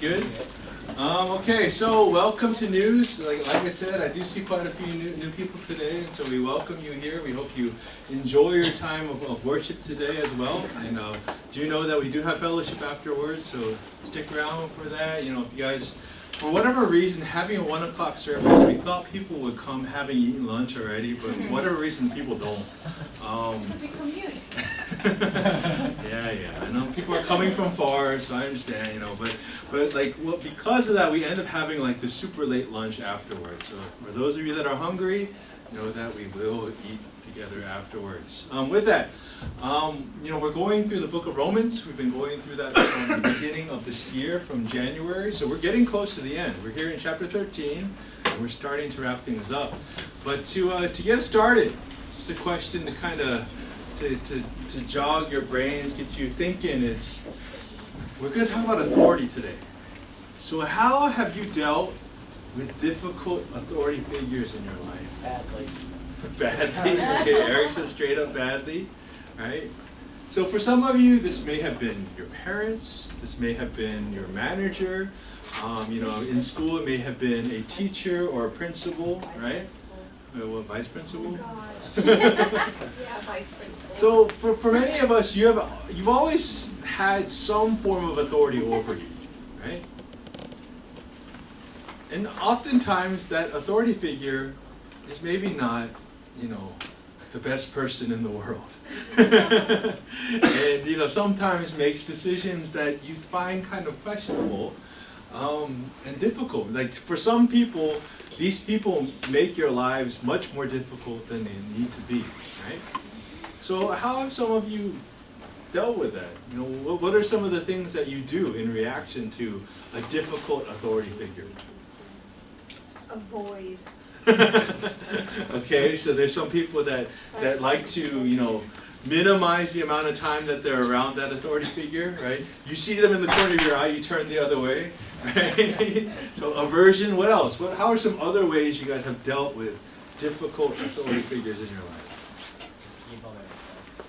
good? Okay, so welcome to News. Like I said, I do see quite a few new people today, and so we welcome you here. We hope you enjoy your time of worship today as well. And do know that we do have fellowship afterwards, so stick around for that. You know, if you guys, for whatever reason, having a 1 o'clock service, we thought people would come having eaten lunch already, but for whatever reason, people don't. Because we commute. Yeah. I know people are coming from far, so I understand, but like, well, because of that, we end up having like the super late lunch afterwards. So for those of you that are hungry, know that we will eat together afterwards. With that, we're going through the book of Romans. We've been going through that from the beginning of this year, from January. So we're getting close to the end. We're here in chapter 13, and we're starting to wrap things up. But to get started, just a question to kind of to jog your brains, get you thinking is, we're going to talk about authority today. So how have you dealt with difficult authority figures in your life? Badly. Badly? Okay, Eric says straight up badly, right? So for some of you, this may have been your parents, this may have been your manager, in school it may have been a teacher or a principal, right? What, vice principal? Oh, yeah, vice principal. So for many of us, you've always had some form of authority over you, right? And oftentimes that authority figure is maybe not, the best person in the world. And sometimes makes decisions that you find kind of questionable and difficult. Like for some people, these people make your lives much more difficult than they need to be, right? So how have some of you dealt with that? What are some of the things that you do in reaction to a difficult authority figure? Avoid. Okay, so there's some people that like to, minimize the amount of time that they're around that authority figure, right? You see them in the corner of your eye, you turn the other way, right? So aversion, what else? How are some other ways you guys have dealt with difficult authority figures in your life? Just evil and accept.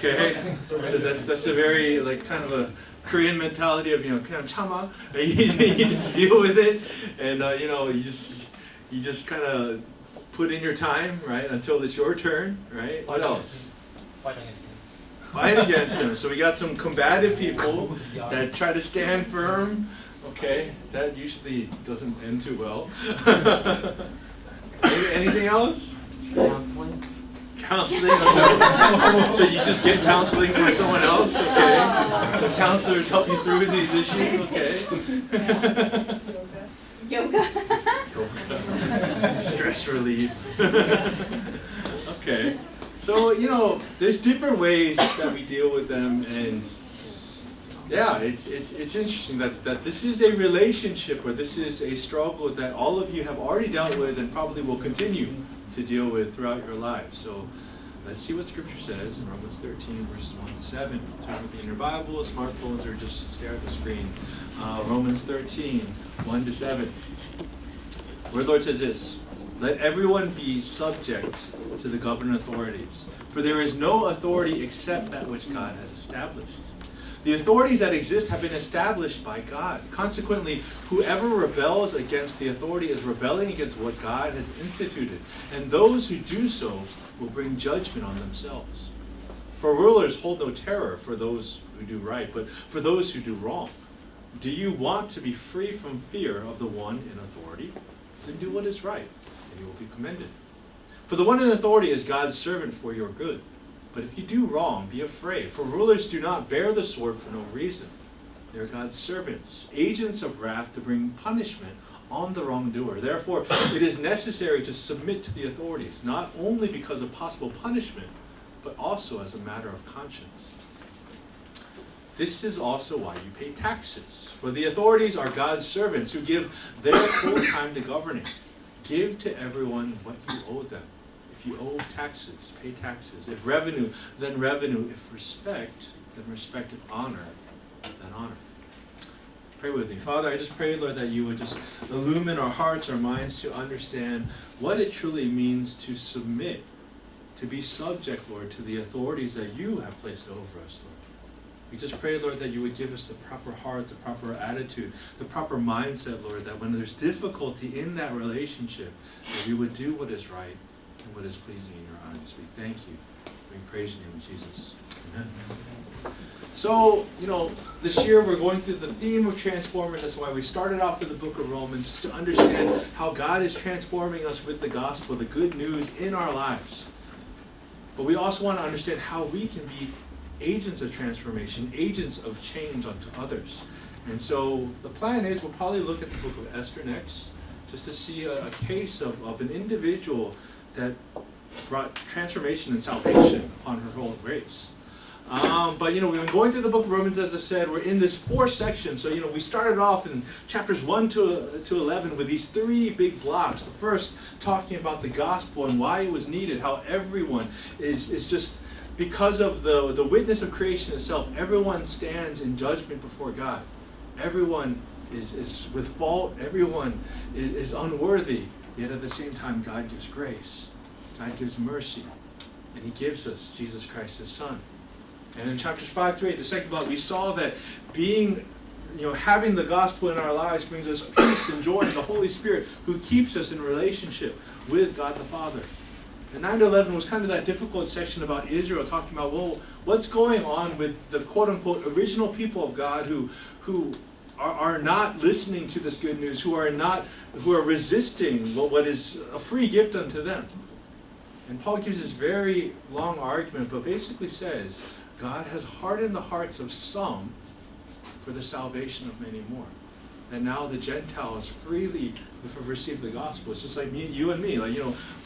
Okay, so that's a very kind of a Korean mentality of kind of chama. You just deal with it, and you just kind of put in your time, right, until it's your turn, right? What else? Fight against them. Fight against them. So we got some combative people that try to stand firm. Okay, that usually doesn't end too well. Anything else? Counseling. Counseling. So you just get counseling from someone else, okay? So counselors help you through these issues, okay? Yoga. Stress relief. Okay. So, there's different ways that we deal with them, and yeah, it's interesting that this is a relationship, or this is a struggle that all of you have already dealt with and probably will continue to deal with throughout your lives. So let's see what Scripture says in Romans 13, verses 1 to 7. Turn with me in your Bible, smartphones, or just stare at the screen. Romans 13, 1 to 7. Where the Lord says this: "Let everyone be subject to the governing authorities, for there is no authority except that which God has established. The authorities that exist have been established by God. Consequently, whoever rebels against the authority is rebelling against what God has instituted, and those who do so will bring judgment on themselves. For rulers hold no terror for those who do right, but for those who do wrong. Do you want to be free from fear of the one in authority? Then do what is right, and you will be commended. For the one in authority is God's servant for your good. But if you do wrong, be afraid, for rulers do not bear the sword for no reason. They are God's servants, agents of wrath to bring punishment on the wrongdoer. Therefore, it is necessary to submit to the authorities, not only because of possible punishment, but also as a matter of conscience. This is also why you pay taxes, for the authorities are God's servants who give their full time to governing. Give to everyone what you owe them. If you owe taxes, pay taxes. If revenue, then revenue. If respect, then respect. If honor, then honor." Pray with me. Father, I just pray, Lord, that you would just illumine our hearts, our minds to understand what it truly means to submit, to be subject, Lord, to the authorities that you have placed over us, Lord. We just pray, Lord, that you would give us the proper heart, the proper attitude, the proper mindset, Lord, that when there's difficulty in that relationship, that we would do what is right and what is pleasing in your eyes. We thank you. We praise your name, Jesus. Amen. So, this year we're going through the theme of transformers. That's why we started off with the book of Romans, just to understand how God is transforming us with the gospel, the good news in our lives. But we also want to understand how we can be agents of transformation, agents of change unto others. And so the plan is we'll probably look at the book of Esther next, just to see a case of an individual that brought transformation and salvation upon her whole race. But we've been going through the book of Romans, as I said. We're in this 4 sections. So we started off in chapters 1 to 11 with these 3 big blocks. The first talking about the gospel and why it was needed, how everyone is just, because of the witness of creation itself, everyone stands in judgment before God. Everyone is with fault. Everyone is unworthy. Yet at the same time, God gives grace. God gives mercy. And he gives us Jesus Christ, his Son. And in chapters 5 to 8, the second block, we saw that having the gospel in our lives brings us peace and joy in the Holy Spirit, who keeps us in relationship with God the Father. And 9 to 11 was kind of that difficult section about Israel, talking about, what's going on with the quote-unquote original people of God who are not listening to this good news, who are resisting what is a free gift unto them. And Paul gives this very long argument, but basically says, God has hardened the hearts of some for the salvation of many more. And now the Gentiles freely have received the gospel. It's just like you and me.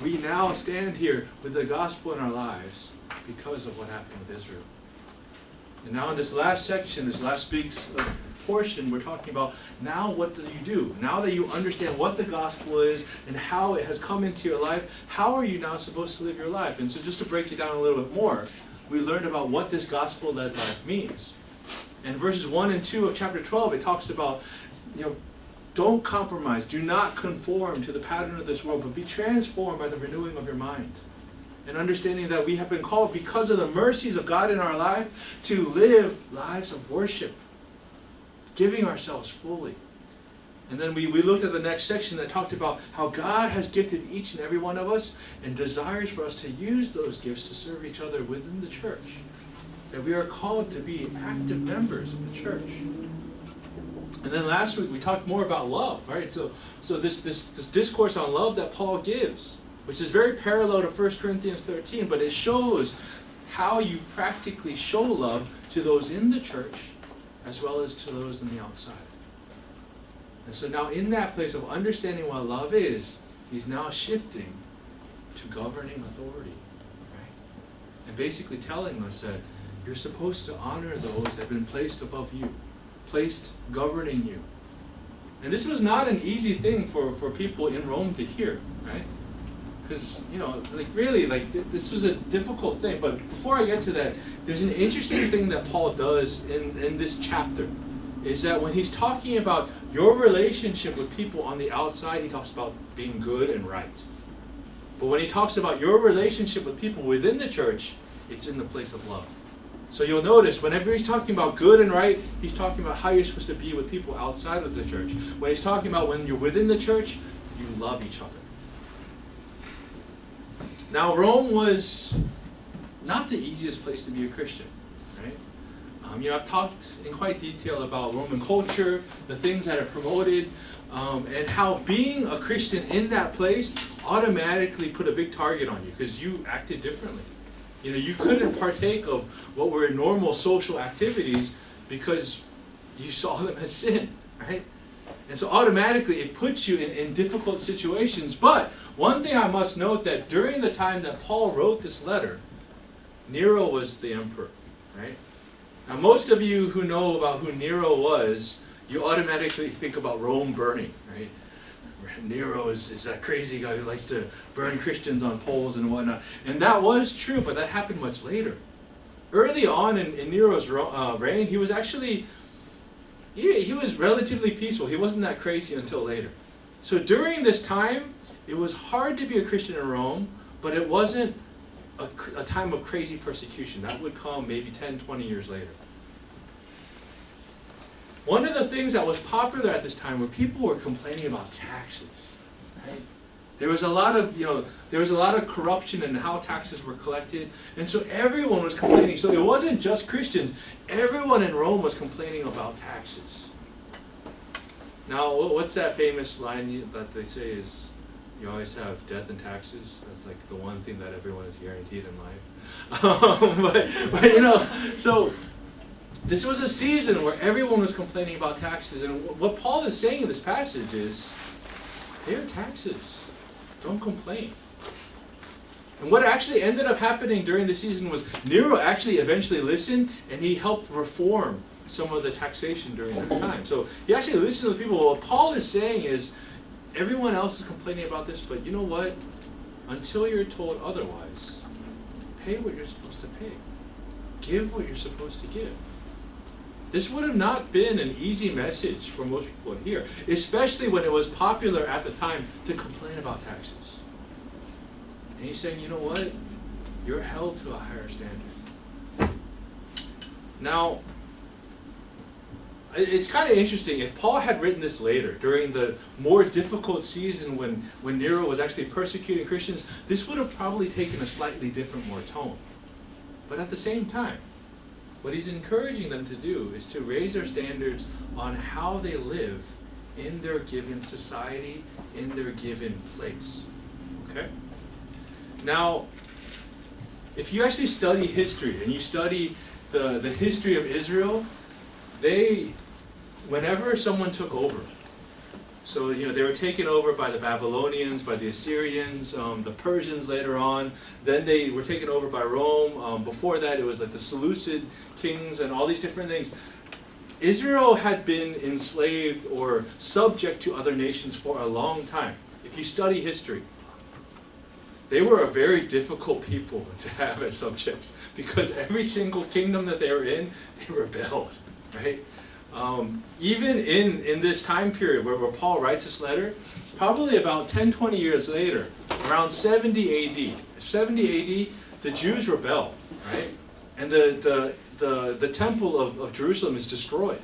We now stand here with the gospel in our lives because of what happened with Israel. And now in this last section, this last big portion, we're talking about now what do you do? Now that you understand what the gospel is and how it has come into your life, how are you now supposed to live your life? And so just to break it down a little bit more, we learned about what this gospel-led life means. In verses 1 and 2 of chapter 12, it talks about, don't compromise, do not conform to the pattern of this world, but be transformed by the renewing of your mind. And understanding that we have been called, because of the mercies of God in our life, to live lives of worship, giving ourselves fully. And then we looked at the next section that talked about how God has gifted each and every one of us and desires for us to use those gifts to serve each other within the church. That we are called to be active members of the church. And then last week we talked more about love, right? So this discourse on love that Paul gives, which is very parallel to 1 Corinthians 13, but it shows how you practically show love to those in the church as well as to those on the outside. And so now in that place of understanding what love is, he's now shifting to governing authority, right? And basically telling us that you're supposed to honor those that have been placed above you, placed governing you. And this was not an easy thing for people in Rome to hear, right? Because, this was a difficult thing. But before I get to that, there's an interesting thing that Paul does in this chapter, is that when he's talking about your relationship with people on the outside, he talks about being good and right. But when he talks about your relationship with people within the church, it's in the place of love. So you'll notice whenever he's talking about good and right, he's talking about how you're supposed to be with people outside of the church. When he's talking about when you're within the church, you love each other. Now, Rome was not the easiest place to be a Christian, right? I've talked in quite detail about Roman culture, the things that are promoted, and how being a Christian in that place automatically put a big target on you because you acted differently. You couldn't partake of what were normal social activities because you saw them as sin, right? And so automatically it puts you in difficult situations. But one thing I must note, that during the time that Paul wrote this letter, Nero was the emperor, right? Now most of you who know about who Nero was, you automatically think about Rome burning, right? Nero is that crazy guy who likes to burn Christians on poles and whatnot. And that was true, but that happened much later. Early on in Nero's reign, he was actually, he was relatively peaceful. He wasn't that crazy until later. So during this time, it was hard to be a Christian in Rome, but it wasn't a time of crazy persecution. That would come maybe 10, 20 years later. one of the things that was popular at this time were people were complaining about taxes. Right? There was a lot of, corruption in how taxes were collected, and so everyone was complaining. So it wasn't just Christians. Everyone in Rome was complaining about taxes. Now, what's that famous line that they say is, you always have death and taxes? That's like the one thing that everyone is guaranteed in life. But so this was a season where everyone was complaining about taxes, and what Paul is saying in this passage is, pay your taxes. Don't complain. And what actually ended up happening during the season was Nero actually eventually listened, and he helped reform some of the taxation during that time. So he actually listened to the people. What Paul is saying is, everyone else is complaining about this, but you know what? Until you're told otherwise, pay what you're supposed to pay. Give what you're supposed to give. This would have not been an easy message for most people to hear, especially when it was popular at the time to complain about taxes. And he's saying, you know what? You're held to a higher standard. Now, it's kind of interesting. If Paul had written this later, during the more difficult season when Nero was actually persecuting Christians, this would have probably taken a slightly different, more tone. But at the same time, what he's encouraging them to do is to raise their standards on how they live in their given society, in their given place. Okay? Now, if you actually study history, and you study the history of Israel, whenever someone took over, so they were taken over by the Babylonians, by the Assyrians, the Persians later on. Then they were taken over by Rome. Before that, it was like the Seleucid kings and all these different things. Israel had been enslaved or subject to other nations for a long time. If you study history, they were a very difficult people to have as subjects, because every single kingdom that they were in, they rebelled, right? Even in this time period where Paul writes this letter, probably about 10, 20 years later, around 70 AD. 70 AD, the Jews rebel, right? And the temple of Jerusalem is destroyed.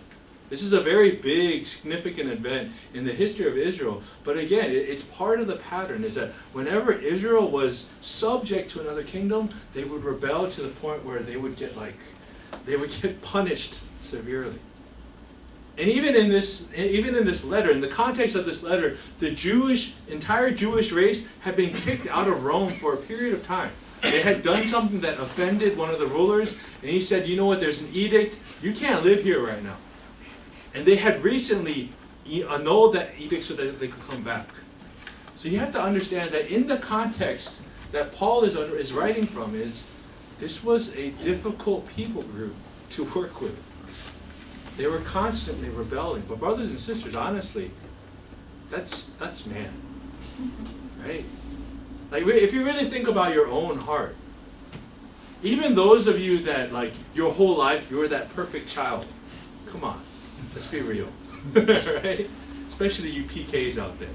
This is a very big, significant event in the history of Israel. But again, it's part of the pattern, is that whenever Israel was subject to another kingdom, they would rebel to the point where they would get punished severely. And even in this letter, in the context of this letter, the entire Jewish race had been kicked out of Rome for a period of time. They had done something that offended one of the rulers, and he said, you know what, there's an edict, you can't live here right now. And they had recently annulled that edict so that they could come back. So you have to understand that in the context that Paul is writing from, this was a difficult people group to work with. They were constantly rebelling. But brothers and sisters, honestly, that's man. Right? Like, if you really think about your own heart, even those of you that, like, your whole life, you were that perfect child. Come on, let's be real. Right? Especially you PKs out there,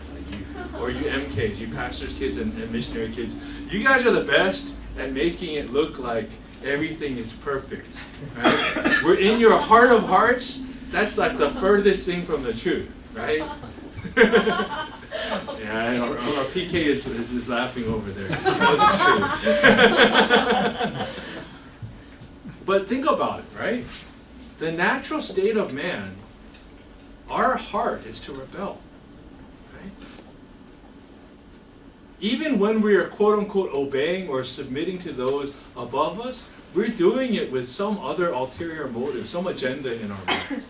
or you MKs, you pastors' kids and missionary kids. You guys are the best at making it look like everything is perfect. Right? We're in your heart of hearts. That's like the furthest thing from the truth, right? Yeah, our PK is laughing over there. He knows it's true. But think about it, right? The natural state of man, our heart is to rebel, right? Even when we are quote-unquote obeying or submitting to those above us, we're doing it with some other ulterior motive, some agenda in our minds.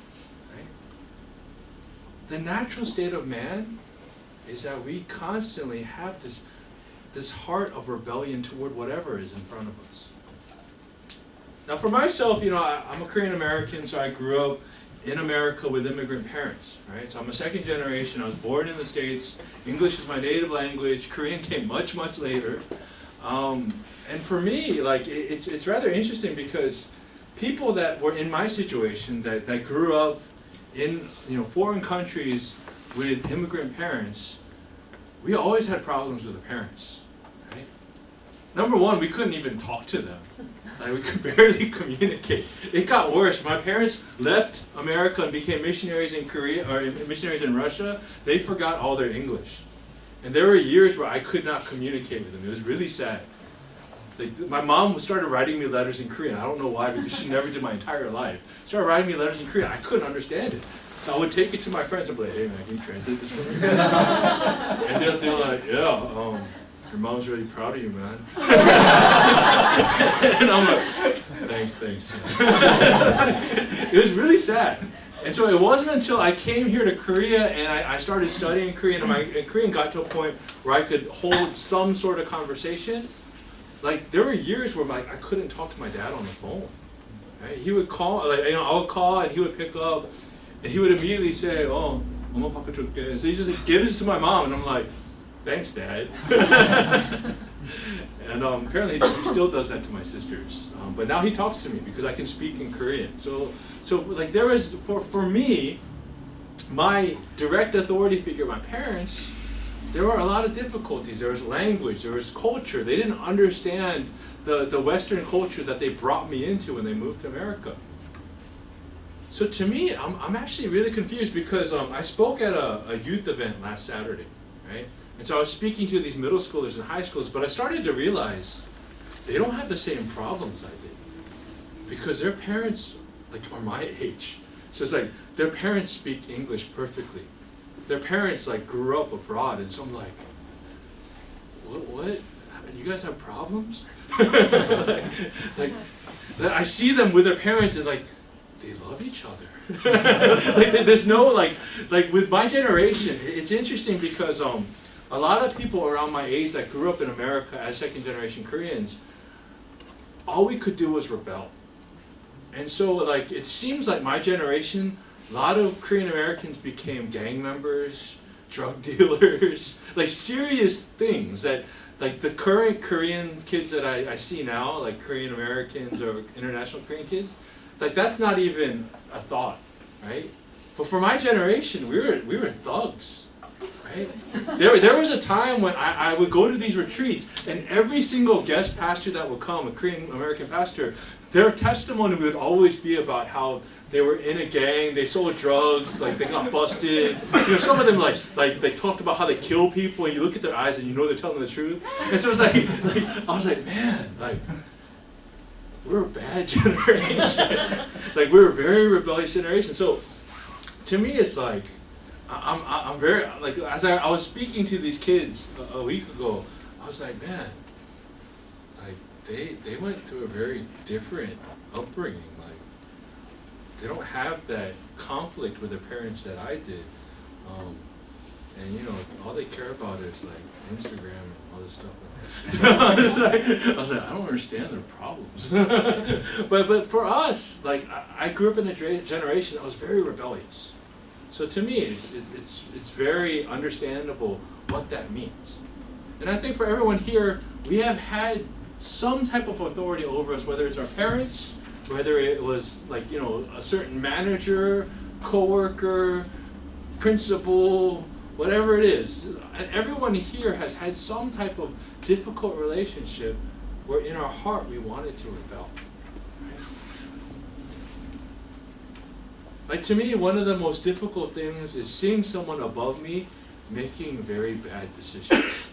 Right? The natural state of man is that we constantly have this heart of rebellion toward whatever is in front of us. Now for myself, I'm a Korean American, so I grew up in America with immigrant parents, right? So I'm a second generation. I was born in the States. English is my native language. Korean came much, much later. And for me, like, it's rather interesting, because people that were in my situation, that grew up in foreign countries with immigrant parents, we always had problems with the parents, right? number one, we couldn't even talk to them. Like, we could barely communicate. It got worse. My parents left America and became missionaries in Korea, or missionaries in Russia. They forgot all their English. And there were years where I could not communicate with them. It was really sad. Like, my mom started writing me letters in Korean. I don't know why, because she never did my entire life. Started writing me letters in Korean. I couldn't understand it. So I would take it to my friends and be like, hey man, can you translate this for me? And they're like, yeah, your mom's really proud of you, man. And I'm like, thanks. It was really sad. And so it wasn't until I came here to Korea and I started studying Korean, and Korean got to a point where I could hold some sort of conversation. Like, there were years where I couldn't talk to my dad on the phone. Right? He would call, I would call and he would pick up, and he would immediately say, oh, 엄마 바꿔줄게. So he just gives it to my mom, and I'm like, thanks, Dad. And apparently he still does that to my sisters. But now he talks to me because I can speak in Korean. So like, there was, for me, my direct authority figure, my parents, there were a lot of difficulties. There was language, there was culture. They didn't understand the Western culture that they brought me into when they moved to America. So to me, I'm actually really confused because I spoke at a youth event last Saturday, right? And so I was speaking to these middle schoolers and high schools, but I started to realize they don't have the same problems I did. Because their parents, like, are my age. So it's like, their parents speak English perfectly. Their parents, like, grew up abroad, and so I'm like, what? You guys have problems? like, I see them with their parents, and like, they love each other. Like, there's no, like with my generation, it's interesting because a lot of people around my age that grew up in America as second generation Koreans, all we could do was rebel. And so, like, it seems like my generation, a lot of Korean Americans became gang members, drug dealers, like serious things that, like, the current Korean kids that I see now, like Korean Americans or international Korean kids, like, that's not even a thought, right? But for my generation, we were thugs, right? There was a time when I would go to these retreats, and every single guest pastor that would come, a Korean American pastor, their testimony would always be about how they were in a gang, they sold drugs, like, they got busted. You know, some of them, like they talked about how they kill people, and you look at their eyes and you know they're telling the truth. And so it's like I was like, man, like, we're a bad generation. Like, we're a very rebellious generation. So to me, it's like, I'm very, like, as I was speaking to these kids a week ago, I was like, man, like, they went through a very different upbringing. Like, they don't have that conflict with their parents that I did. And, you know, all they care about is, like, Instagram and all this stuff. So I was like, I don't understand their problems. but for us, like, I grew up in a generation that was very rebellious. So to me, it's very understandable what that means. And I think for everyone here, we have had some type of authority over us, whether it's our parents, whether it was, like, you know, a certain manager, coworker, principal, whatever it is. And everyone here has had some type of difficult relationship where in our heart we wanted to rebel. Right? Like, to me, one of the most difficult things is seeing someone above me making very bad decisions,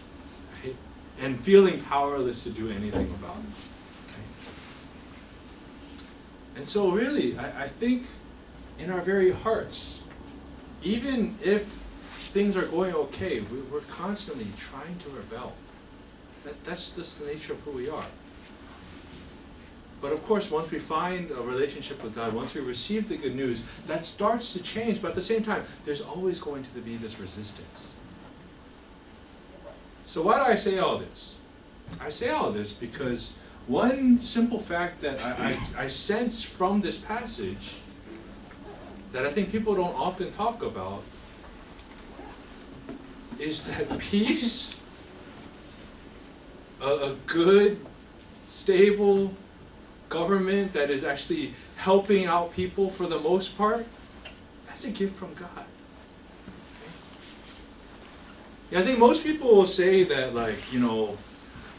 right? And feeling powerless to do anything about it. Right? And so really, I think in our very hearts, even if things are going okay, we're constantly trying to rebel. That's just the nature of who we are. But of course, once we find a relationship with God, once we receive the good news, that starts to change. But at the same time, there's always going to be this resistance. So why do I say all this? I say all this because one simple fact that I sense from this passage that I think people don't often talk about is that peace, a good, stable government that is actually helping out people for the most part, that's a gift from God. Yeah, I think most people will say that, like, you know,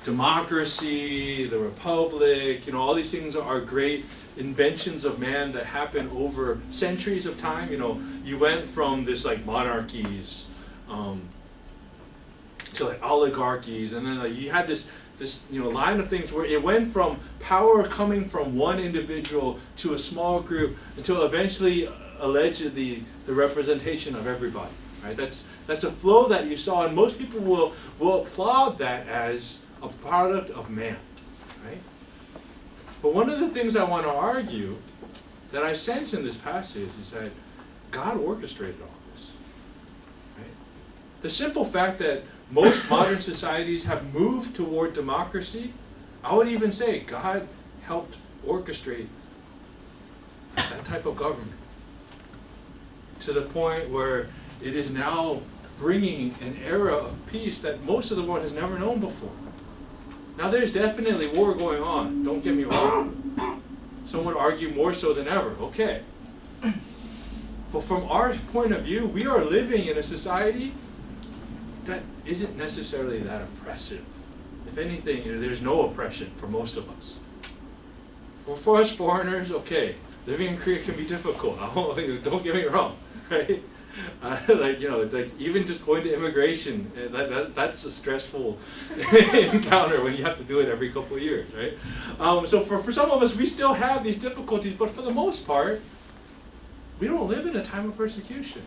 democracy, the republic, all these things are great inventions of man that happen over centuries of time. You went from this like monarchies to like oligarchies, and then like you had this line of things where it went from power coming from one individual to a small group until eventually allegedly the representation of everybody. Right? That's a flow that you saw, and most people will applaud that as a product of man. Right? But one of the things I want to argue that I sense in this passage is that God orchestrated all this. Right? The simple fact that most modern societies have moved toward democracy, I would even say God helped orchestrate that type of government to the point where it is now bringing an era of peace that most of the world has never known before. Now there's definitely war going on, don't get me wrong. Some would argue more so than ever, okay. But from our point of view, we are living in a society that isn't necessarily that oppressive. If anything, there's no oppression for most of us. For us foreigners, okay, living in Korea can be difficult. Don't get me wrong, right? Like even just going to immigration, that's a stressful encounter when you have to do it every couple of years, right? So for some of us, we still have these difficulties, but for the most part, we don't live in a time of persecution.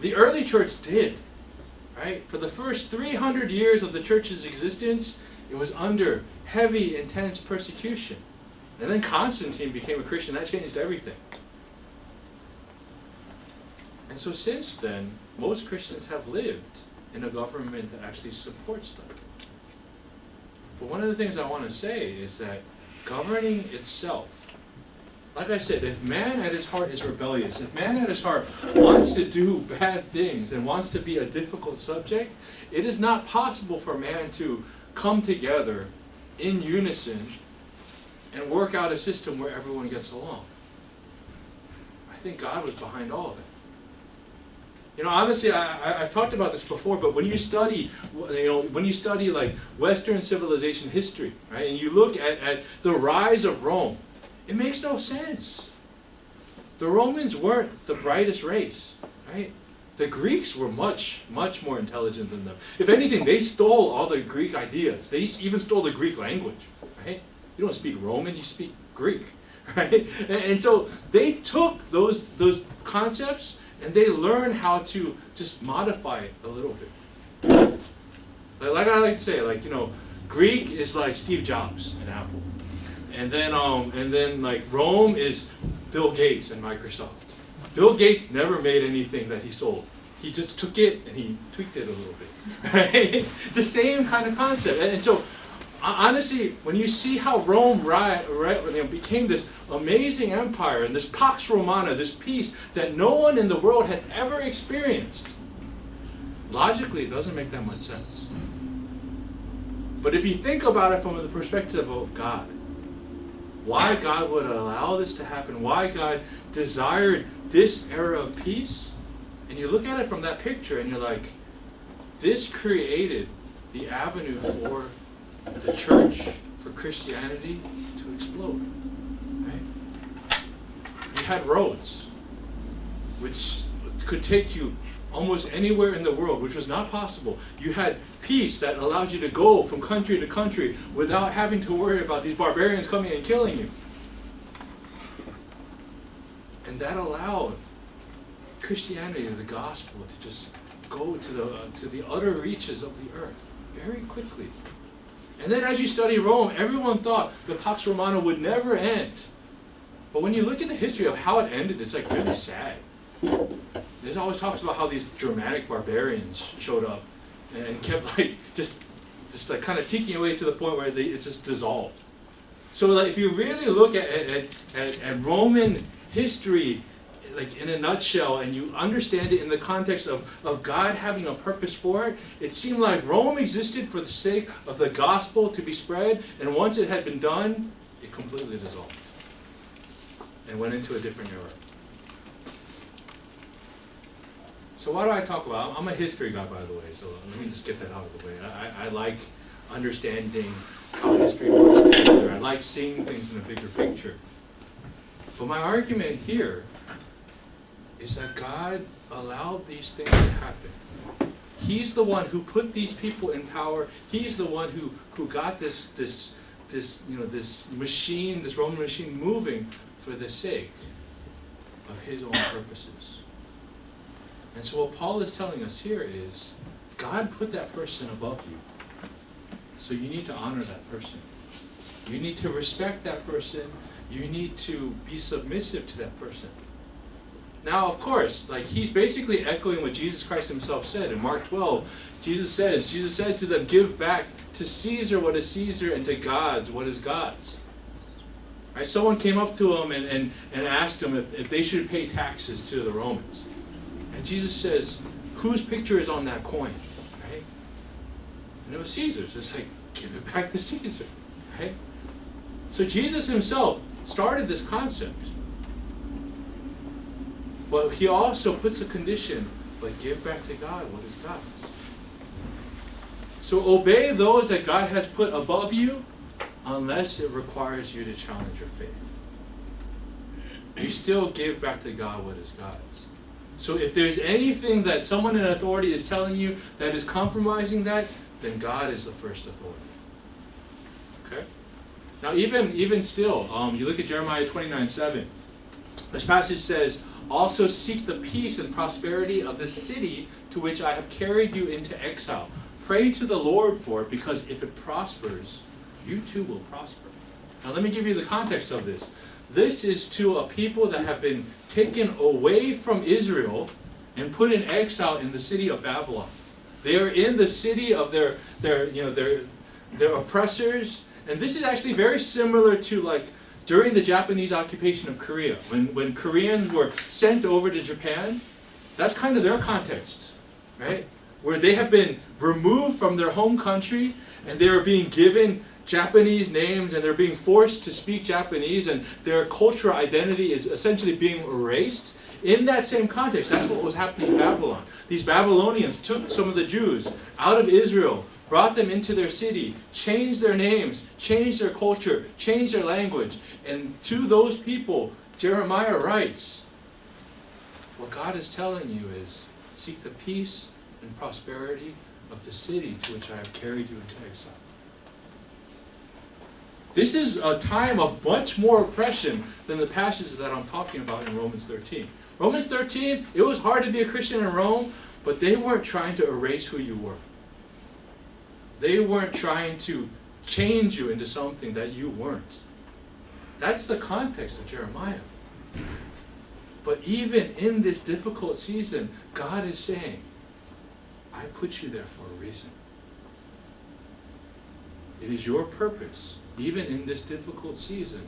The early church did, right? For the first 300 years of the church's existence, it was under heavy, intense persecution. And then Constantine became a Christian. That changed everything. And so since then, most Christians have lived in a government that actually supports them. But one of the things I want to say is that governing itself, like I said, if man at his heart is rebellious, if man at his heart wants to do bad things and wants to be a difficult subject, it is not possible for man to come together in unison and work out a system where everyone gets along. I think God was behind all of it. Honestly, I've talked about this before, but when you study, like Western civilization history, right, and you look at the rise of Rome, it makes no sense. The Romans weren't the brightest race, right? The Greeks were much, much more intelligent than them. If anything, they stole all the Greek ideas. They even stole the Greek language, right? You don't speak Roman, you speak Greek, right? And so they took those concepts and they learned how to just modify it a little bit. Like I like to say, Greek is like Steve Jobs and Apple. And then like Rome is Bill Gates and Microsoft. Bill Gates never made anything that he sold. He just took it and he tweaked it a little bit. Right? It's the same kind of concept. And so, honestly, when you see how Rome became this amazing empire and this Pax Romana, this peace that no one in the world had ever experienced, logically it doesn't make that much sense. But if you think about it from the perspective of God, why God would allow this to happen, why God desired this era of peace, and you look at it from that picture and you're like, this created the avenue for the church, for Christianity to explode. Right? You had roads, which could take you almost anywhere in the world, which was not possible. You had peace that allowed you to go from country to country without having to worry about these barbarians coming and killing you. And that allowed Christianity, the gospel, to just go to the utter reaches of the earth very quickly. And then as you study Rome, everyone thought the Pax Romana would never end. But when you look at the history of how it ended, it's like really sad. There's always talks about how these Germanic barbarians showed up and kept just kind of ticking away to the point where it just dissolved. So if you really look at Roman history in a nutshell, and you understand it in the context of God having a purpose for it, it seemed like Rome existed for the sake of the gospel to be spread, and once it had been done, it completely dissolved and went into a different era. So why do I talk about? I'm a history guy, by the way, so let me just get that out of the way. I like understanding how history works together. I like seeing things in a bigger picture. But my argument here is that God allowed these things to happen. He's the one who put these people in power. He's the one who got this machine, this Roman machine moving for the sake of his own purposes. And so what Paul is telling us here is, God put that person above you. So you need to honor that person. You need to respect that person. You need to be submissive to that person. Now, of course, like he's basically echoing what Jesus Christ himself said in Mark 12. Jesus said to them, give back to Caesar what is Caesar and to God's what is God's. Right? Someone came up to him and asked him if they should pay taxes to the Romans. And Jesus says, whose picture is on that coin? Right? And it was Caesar's. It's like, give it back to Caesar. Right? So Jesus himself started this concept. But he also puts a condition, but give back to God what is God's. So obey those that God has put above you, unless it requires you to challenge your faith. You still give back to God what is God's. So if there's anything that someone in authority is telling you that is compromising that, then God is the first authority. Okay? Now even still, you look at Jeremiah 29:7. This passage says, also seek the peace and prosperity of the city to which I have carried you into exile. Pray to the Lord for it, because if it prospers, you too will prosper. Now let me give you the context of this. This is to a people that have been taken away from Israel and put in exile in the city of Babylon. They are in the city of their oppressors, and this is actually very similar to like during the Japanese occupation of Korea, when Koreans were sent over to Japan. That's kind of their context, right? Where they have been removed from their home country and they are being given Japanese names and they're being forced to speak Japanese, and their cultural identity is essentially being erased. In that same context, that's what was happening in Babylon. These Babylonians took some of the Jews out of Israel, brought them into their city, changed their names, changed their culture, changed their language. And to those people, Jeremiah writes, what God is telling you is, seek the peace and prosperity of the city to which I have carried you into exile. This is a time of much more oppression than the passages that I'm talking about in Romans 13. Romans 13, it was hard to be a Christian in Rome, but they weren't trying to erase who you were. They weren't trying to change you into something that you weren't. That's the context of Jeremiah. But even in this difficult season, God is saying, I put you there for a reason. It is your purpose, even in this difficult season,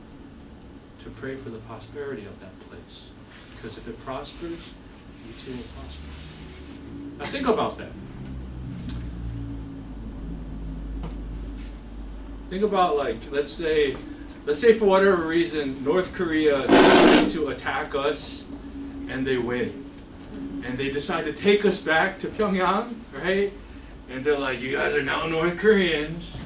to pray for the prosperity of that place. Because if it prospers, you too will prosper. Now think about that. Think about, like, let's say for whatever reason, North Korea decides to attack us and they win. And they decide to take us back to Pyongyang, right? And they're like, you guys are now North Koreans.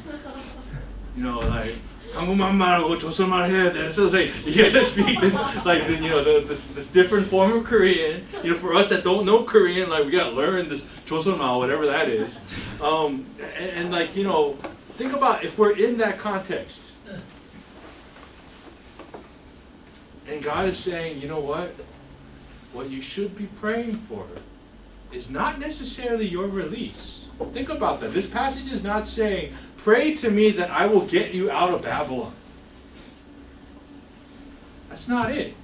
You know, like, 한국말 말하고 조선말 해야 돼. So it's like, you gotta speak this, like, you know, this different form of Korean. You know, for us that don't know Korean, like, we gotta learn this 조선말, whatever that is. And like, you know, think about if we're in that context. And God is saying, you know what? What you should be praying for is not necessarily your release. Think about that. This passage is not saying, pray to me that I will get you out of Babylon. That's not it.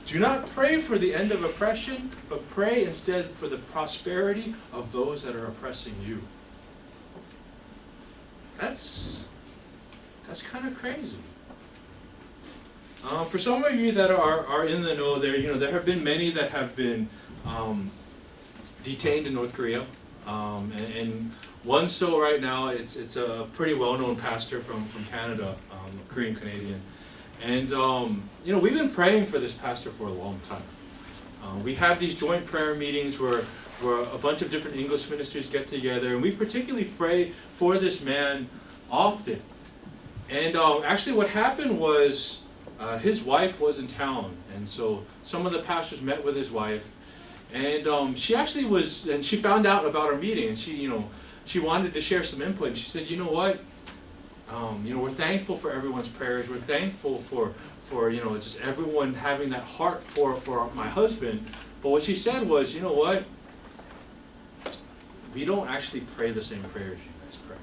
Do not pray for the end of oppression, but pray instead for the prosperity of those that are oppressing you. That's kind of crazy. For some of you that are in the know, there have been many that have been detained in North Korea, and one so right now, it's a pretty well-known pastor from Canada, Korean Canadian, and you know, we've been praying for this pastor for a long time. We have these joint prayer meetings where a bunch of different English ministers get together, and we particularly pray for this man often. And actually what happened was his wife was in town, and so some of the pastors met with his wife, and she actually was, and she found out about our meeting, and she wanted to share some input, and she said, you know what, we're thankful for everyone's prayers, we're thankful for just everyone having that heart for my husband, but what she said was, you know what, we don't actually pray the same prayers you guys pray.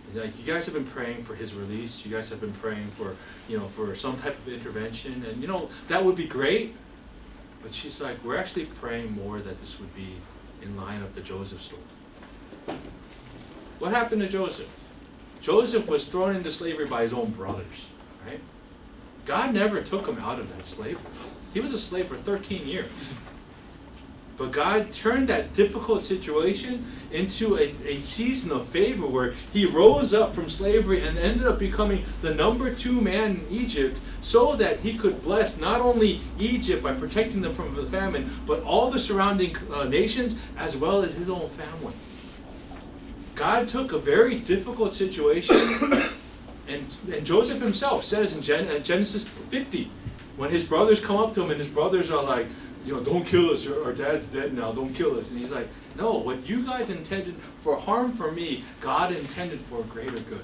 It's like, you guys have been praying for his release, you guys have been praying for some type of intervention, and that would be great, but she's like, we're actually praying more that this would be in line of the Joseph story. What happened to Joseph? Joseph was thrown into slavery by his own brothers, right? God never took him out of that slavery. He was a slave for 13 years. But God turned that difficult situation into a season of favor where he rose up from slavery and ended up becoming the number 2 man in Egypt, so that he could bless not only Egypt by protecting them from the famine, but all the surrounding nations as well as his own family. God took a very difficult situation, and Joseph himself says in Genesis 50, when his brothers come up to him and his brothers are like, don't kill us, our dad's dead now, don't kill us. And he's like, no, what you guys intended for harm for me, God intended for a greater good.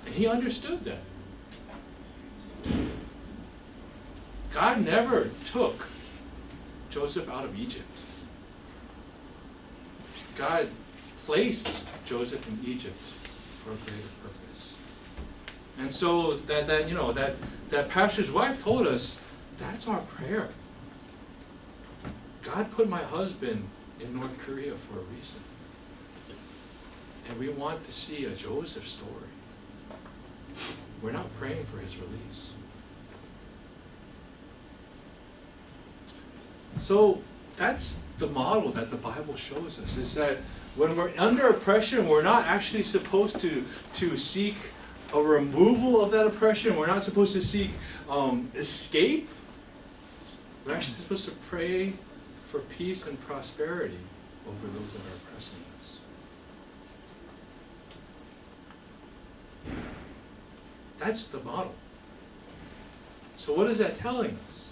And he understood that. God never took Joseph out of Egypt. God placed Joseph in Egypt for a greater purpose. And so that pastor's wife told us, that's our prayer. God put my husband in North Korea for a reason. And we want to see a Joseph story. We're not praying for his release. So that's the model that the Bible shows us, is that when we're under oppression, we're not actually supposed to seek a removal of that oppression. We're not supposed to seek escape. We're actually supposed to pray for peace and prosperity over those that are oppressing us. That's the model. So what is that telling us?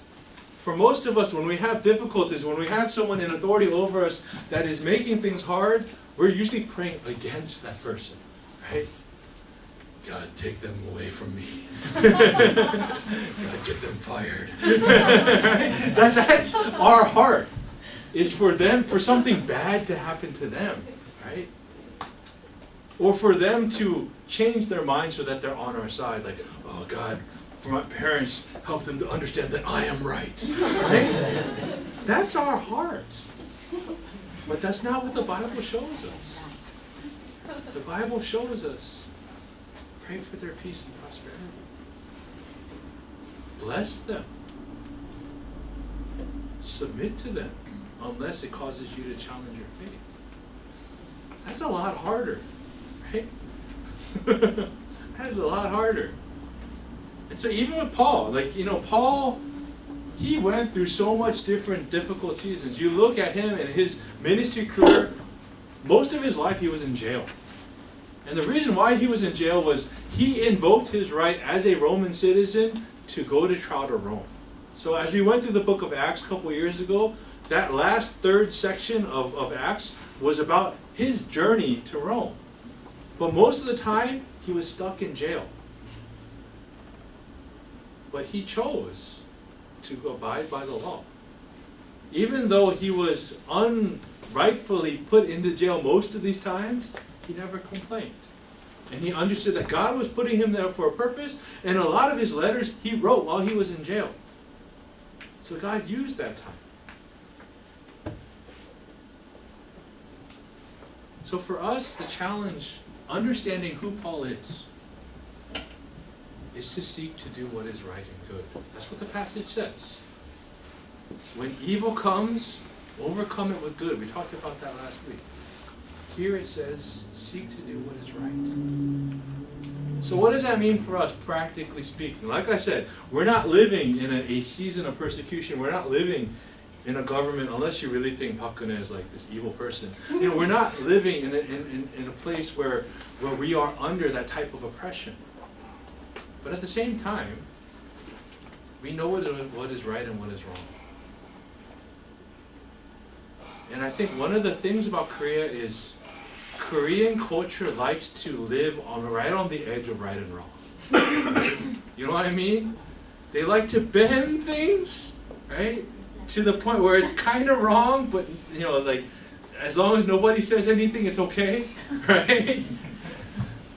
For most of us, when we have difficulties, when we have someone in authority over us that is making things hard, we're usually praying against that person, right? God, take them away from me. God, get them fired. Right? That's our heart, is for them, for something bad to happen to them, right? Or for them to change their mind so that they're on our side. Like, oh God, for my parents, help them to understand that I am right. Right? That's our heart. But that's not what the Bible shows us. The Bible shows us, pray for their peace and prosperity. Bless them. Submit to them, unless it causes you to challenge your faith. That's a lot harder, right? That's a lot harder. And so even with Paul, Paul, he went through so much difficult seasons. You look at him and his ministry career, most of his life he was in jail. And the reason why he was in jail was he invoked his right as a Roman citizen to go to trial to Rome. So as we went through the book of Acts a couple years ago, that last third section of Acts was about his journey to Rome. But most of the time, he was stuck in jail. But he chose to abide by the law. Even though he was unrightfully put into jail most of these times, he never complained. And he understood that God was putting him there for a purpose, and a lot of his letters he wrote while he was in jail. So God used that time. So for us, the challenge, understanding who Paul is to seek to do what is right and good. That's what the passage says. When evil comes, overcome it with good. We talked about that last week. Here it says, seek to do what is right. So what does that mean for us, practically speaking? Like I said, we're not living in a season of persecution. We're not living in a government, unless you really think Park Geun-hye is like this evil person. You know, we're not living in a place where we are under that type of oppression. But at the same time, we know what is right and what is wrong. And I think one of the things about Korea is Korean culture likes to live right on the edge of right and wrong. You know what I mean? They like to bend things, right? To the point where it's kind of wrong, but you know, like as long as nobody says anything, it's okay, right?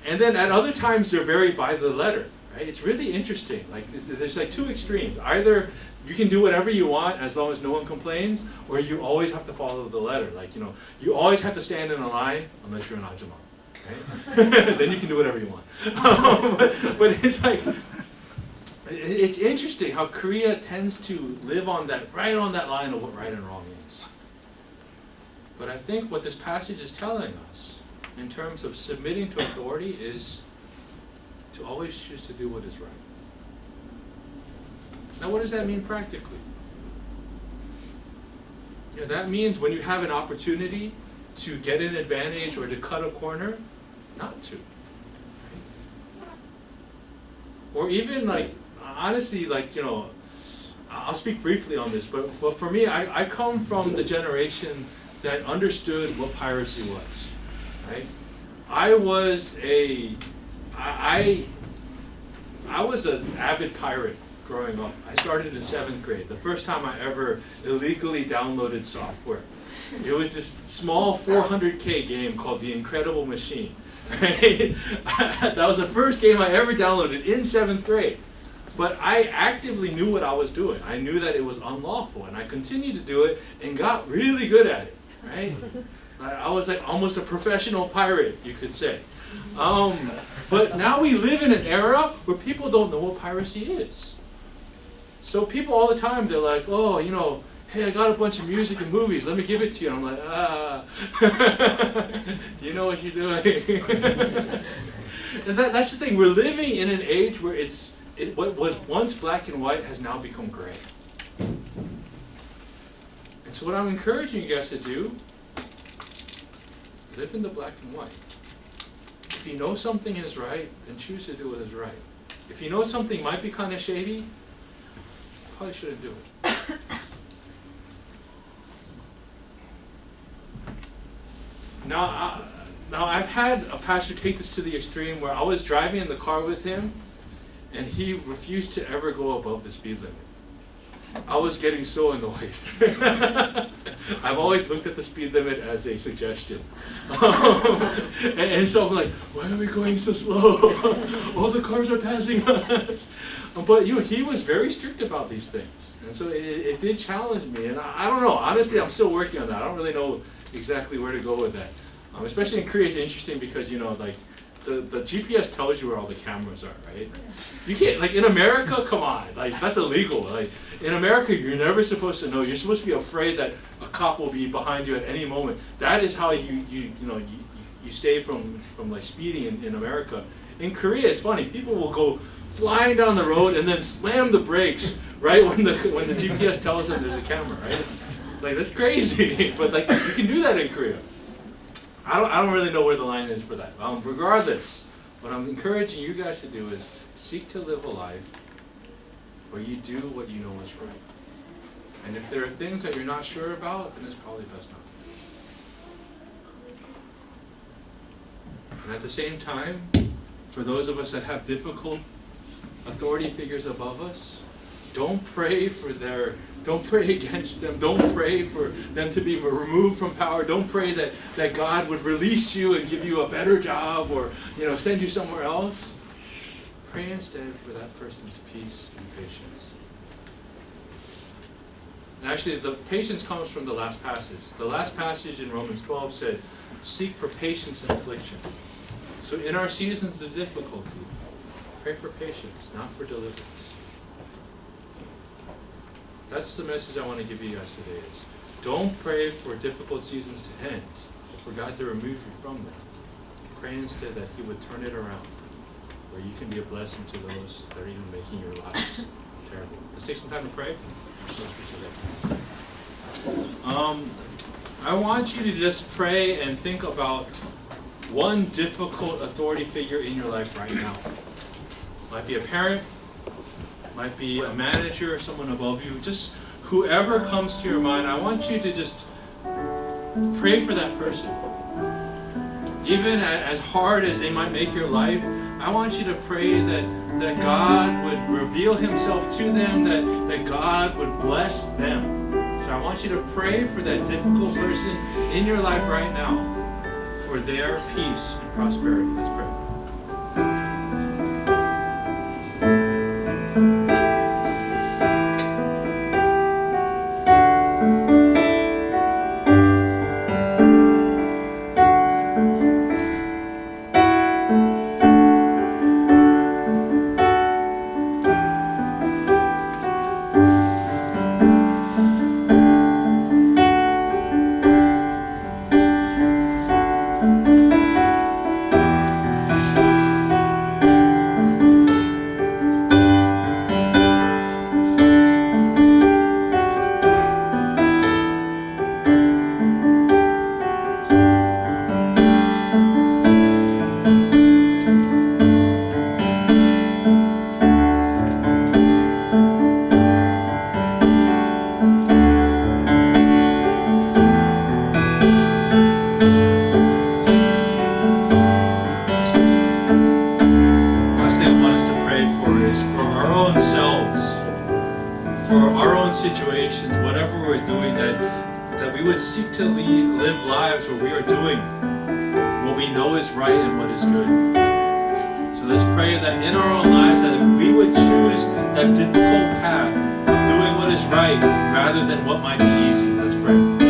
And then at other times they're very by the letter, right? It's really interesting. Like there's like two extremes. Either you can do whatever you want as long as no one complains, or you always have to follow the letter. Like, you know, you always have to stand in a line unless you're an ajumma, right? Then you can do whatever you want. But it's like, it's interesting how Korea tends to live on that, right on that line of what right and wrong is. But I think what this passage is telling us, in terms of submitting to authority, is to always choose to do what is right. Now, what does that mean practically? You know, that means when you have an opportunity to get an advantage or to cut a corner, not to. Or even like, honestly, like, you know, I'll speak briefly on this, but for me, I come from the generation that understood what piracy was, right? I was an avid pirate growing up. I started in 7th grade, the first time I ever illegally downloaded software. It was this small 400K game called The Incredible Machine. Right? That was the first game I ever downloaded in 7th grade. But I actively knew what I was doing. I knew that it was unlawful, and I continued to do it and got really good at it. Right? I was like almost a professional pirate, you could say. But now we live in an era where people don't know what piracy is. So people all the time, they're like, oh, you know, hey, I got a bunch of music and movies, let me give it to you. And I'm like, do you know what you're doing? And that's the thing, we're living in an age where what was once black and white has now become gray. And so what I'm encouraging you guys to do, live in the black and white. If you know something is right, then choose to do what is right. If you know something might be kind of shady, probably shouldn't do it. Now I've had a pastor take this to the extreme where I was driving in the car with him, and he refused to ever go above the speed limit. I was getting so annoyed. I've always looked at the speed limit as a suggestion. And so I'm like, why are we going so slow? All the cars are passing us. But you know, he was very strict about these things. And so it did challenge me. And I don't know, honestly, I'm still working on that. I don't really know exactly where to go with that. Especially in Korea, it's interesting because, you know, like, the GPS tells you where all the cameras are, right? You can't, like in America, come on, like that's illegal. Like in America, you're never supposed to know. You're supposed to be afraid that a cop will be behind you at any moment. That is how you stay from like speeding in America. In Korea, it's funny. People will go flying down the road and then slam the brakes right when the GPS tells them there's a camera, right? It's like that's crazy, but like you can do that in Korea. I don't really know where the line is for that. Regardless, what I'm encouraging you guys to do is seek to live a life where you do what you know is right. And if there are things that you're not sure about, then it's probably best not to. And at the same time, for those of us that have difficult authority figures above us, don't pray against them. Don't pray for them to be removed from power. Don't pray that God would release you and give you a better job or, you know, send you somewhere else. Pray instead for that person's peace and patience. And actually, the patience comes from the last passage. The last passage in Romans 12 said, seek for patience in affliction. So in our seasons of difficulty, pray for patience, not for deliverance. That's the message I want to give you guys today is, don't pray for difficult seasons to end, or for God to remove you from them. Pray instead that He would turn it around where you can be a blessing to those that are even making your lives terrible. Let's take some time to pray. I want you to just pray and think about one difficult authority figure in your life right now. Might be a parent, might be a manager, someone above you. Just whoever comes to your mind, I want you to just pray for that person. Even as hard as they might make your life, I want you to pray that God would reveal himself to them, that God would bless them. So I want you to pray for that difficult person in your life right now, for their peace and prosperity. Let's pray. Situations, whatever we're doing, that we would seek to live lives where we are doing what we know is right and what is good. So let's pray that in our own lives that we would choose that difficult path of doing what is right rather than what might be easy. Let's pray.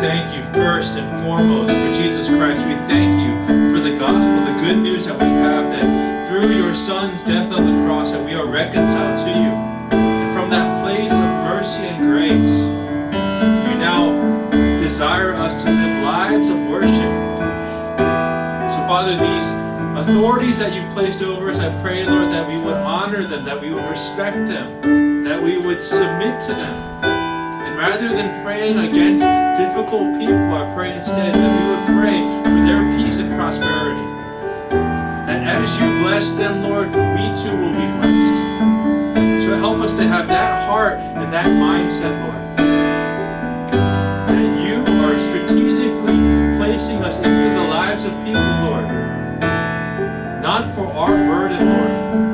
Thank you first and foremost for Jesus Christ. We thank you for the gospel, the good news that we have, that through your Son's death on the cross that we are reconciled to you. And from that place of mercy and grace, you now desire us to live lives of worship. So Father, these authorities that you've placed over us, I pray, Lord, that we would honor them, that we would respect them, that we would submit to them. Rather than praying against difficult people, I pray instead that we would pray for their peace and prosperity. That as you bless them, Lord, we too will be blessed. So help us to have that heart and that mindset, Lord. That you are strategically placing us into the lives of people, Lord. Not for our burden, Lord,